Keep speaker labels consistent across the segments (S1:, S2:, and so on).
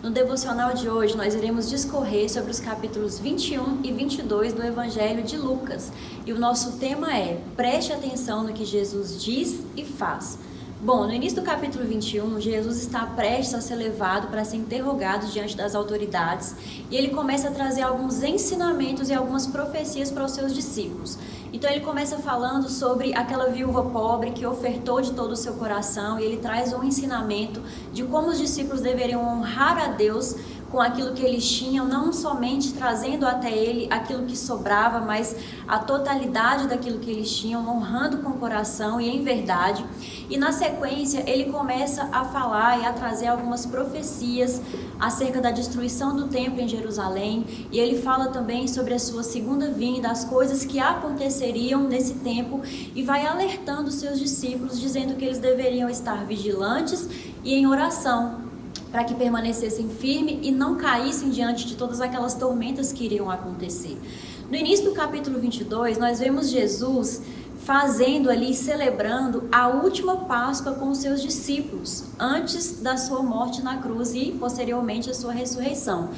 S1: No devocional de hoje, nós iremos discorrer sobre os capítulos 21 e 22 do Evangelho de Lucas. E o nosso tema é: preste atenção no que Jesus diz e faz. Bom, no início do capítulo 21, Jesus está prestes a ser levado para ser interrogado diante das autoridades e ele começa a trazer alguns ensinamentos e algumas profecias para os seus discípulos. Então ele começa falando sobre aquela viúva pobre que ofertou de todo o seu coração e ele traz um ensinamento de como os discípulos deveriam honrar a Deus com aquilo que eles tinham, não somente trazendo até ele aquilo que sobrava, mas a totalidade daquilo que eles tinham, honrando com o coração e em verdade. E na sequência ele começa a falar e a trazer algumas profecias acerca da destruição do templo em Jerusalém, e ele fala também sobre a sua segunda vinda, as coisas que aconteceriam nesse tempo, e vai alertando os seus discípulos, dizendo que eles deveriam estar vigilantes e em oração, para que permanecessem firmes e não caíssem diante de todas aquelas tormentas que iriam acontecer. No início do capítulo 22, nós vemos Jesus fazendo ali, celebrando a última Páscoa com os seus discípulos, antes da sua morte na cruz e posteriormente a sua ressurreição.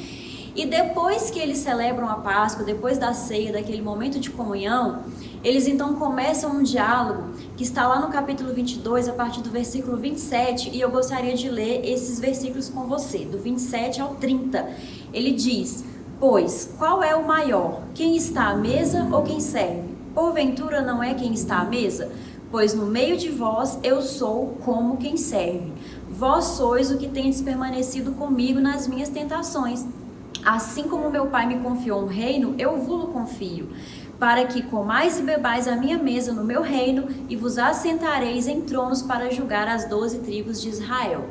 S1: E depois que eles celebram a Páscoa, depois da ceia, daquele momento de comunhão, eles então começam um diálogo que está lá no capítulo 22, a partir do versículo 27, e eu gostaria de ler esses versículos com você, do 27 ao 30. Ele diz: pois, qual é o maior? Quem está à mesa ou quem serve? Porventura não é quem está à mesa? Pois no meio de vós eu sou como quem serve. Vós sois o que tendes permanecido comigo nas minhas tentações. Assim como meu Pai me confiou um reino, eu vos confio, para que comais e bebais a minha mesa no meu reino, e vos assentareis em tronos para julgar as 12 tribos de Israel.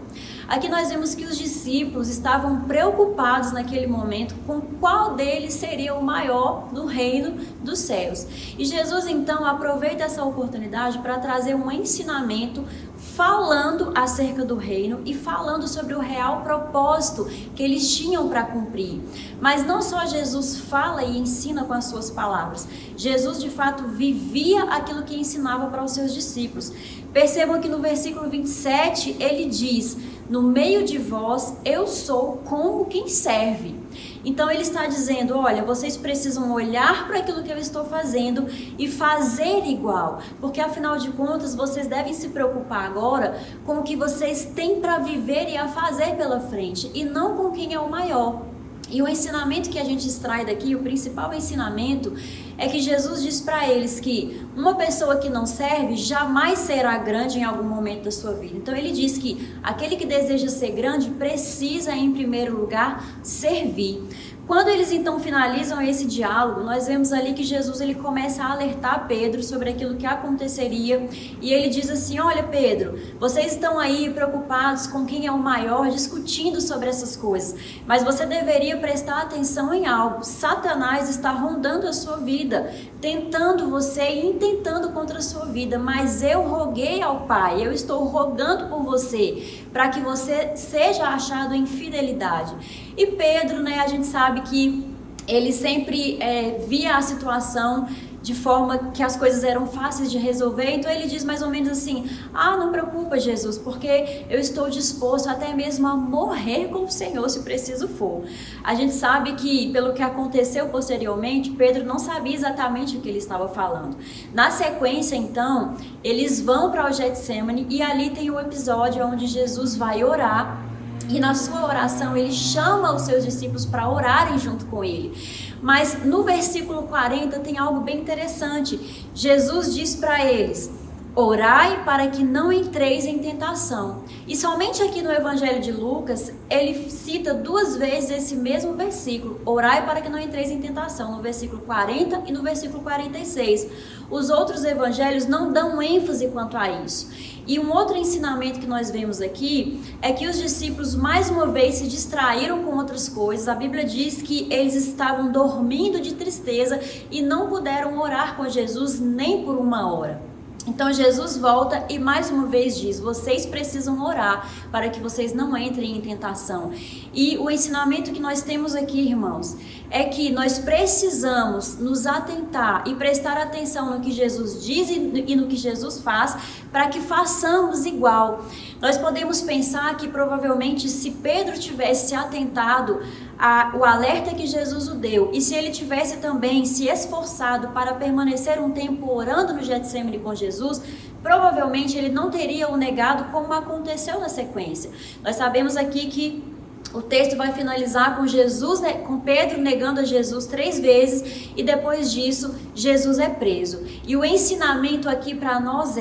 S1: Aqui nós vemos que os discípulos estavam preocupados naquele momento com qual deles seria o maior no reino dos céus. E Jesus então aproveita essa oportunidade para trazer um ensinamento falando acerca do reino e falando sobre o real propósito que eles tinham para cumprir. Mas não só Jesus fala e ensina com as suas palavras, Jesus de fato vivia aquilo que ensinava para os seus discípulos. Percebam que no versículo 27 ele diz: no meio de vós eu sou como quem serve. Então ele está dizendo: olha, vocês precisam olhar para aquilo que eu estou fazendo e fazer igual, porque afinal de contas vocês devem se preocupar agora com o que vocês têm para viver e a fazer pela frente, e não com quem é o maior. E o ensinamento que a gente extrai daqui, o principal ensinamento, é que Jesus diz para eles que uma pessoa que não serve jamais será grande em algum momento da sua vida. Então ele diz que aquele que deseja ser grande precisa, em primeiro lugar, servir. Quando eles então finalizam esse diálogo, nós vemos ali que Jesus ele começa a alertar Pedro sobre aquilo que aconteceria, e ele diz assim: olha Pedro, vocês estão aí preocupados com quem é o maior, discutindo sobre essas coisas, mas você deveria prestar atenção em algo. Satanás está rondando a sua vida, tentando você e intentando contra a sua vida, mas eu roguei ao Pai, eu estou rogando por você, para que você seja achado em fidelidade. E Pedro, a gente sabe que ele sempre via a situação de forma que as coisas eram fáceis de resolver, então ele diz mais ou menos assim: não preocupa, Jesus, porque eu estou disposto até mesmo a morrer com o Senhor, se preciso for. A gente sabe que, pelo que aconteceu posteriormente, Pedro não sabia exatamente o que ele estava falando. Na sequência, então, eles vão para o Getsemane, e ali tem um episódio onde Jesus vai orar, e na sua oração ele chama os seus discípulos para orarem junto com ele. Mas no versículo 40 tem algo bem interessante. Jesus diz para eles: orai para que não entreis em tentação. E somente aqui no Evangelho de Lucas, ele cita 2 vezes esse mesmo versículo: orai para que não entreis em tentação, no versículo 40 e no versículo 46. Os outros evangelhos não dão ênfase quanto a isso. E um outro ensinamento que nós vemos aqui é que os discípulos mais uma vez se distraíram com outras coisas. A Bíblia diz que eles estavam dormindo de tristeza e não puderam orar com Jesus nem por 1 hora. Então Jesus volta e mais uma vez diz: vocês precisam orar para que vocês não entrem em tentação. E o ensinamento que nós temos aqui, irmãos, é que nós precisamos nos atentar e prestar atenção no que Jesus diz e no que Jesus faz, para que façamos igual. Nós podemos pensar que provavelmente se Pedro tivesse se atentado ao alerta que Jesus o deu, e se ele tivesse também se esforçado para permanecer um tempo orando no Getsemane com Jesus, provavelmente ele não teria o negado, como aconteceu na sequência. Nós sabemos aqui que o texto vai finalizar com Pedro negando a Jesus 3 vezes, e depois disso Jesus é preso. E o ensinamento aqui para nós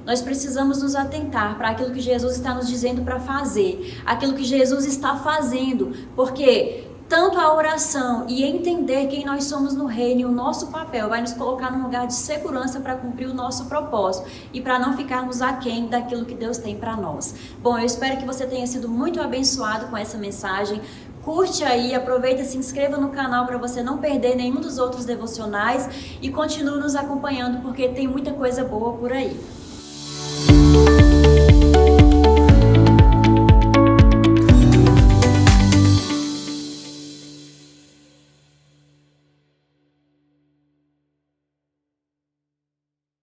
S1: nós precisamos nos atentar para aquilo que Jesus está nos dizendo para fazer, aquilo que Jesus está fazendo, porque tanto a oração e entender quem nós somos no reino e o nosso papel vai nos colocar num lugar de segurança para cumprir o nosso propósito e para não ficarmos aquém daquilo que Deus tem para nós. Bom, eu espero que você tenha sido muito abençoado com essa mensagem. Curte aí, aproveita, se inscreva no canal para você não perder nenhum dos outros devocionais e continue nos acompanhando, porque tem muita coisa boa por aí.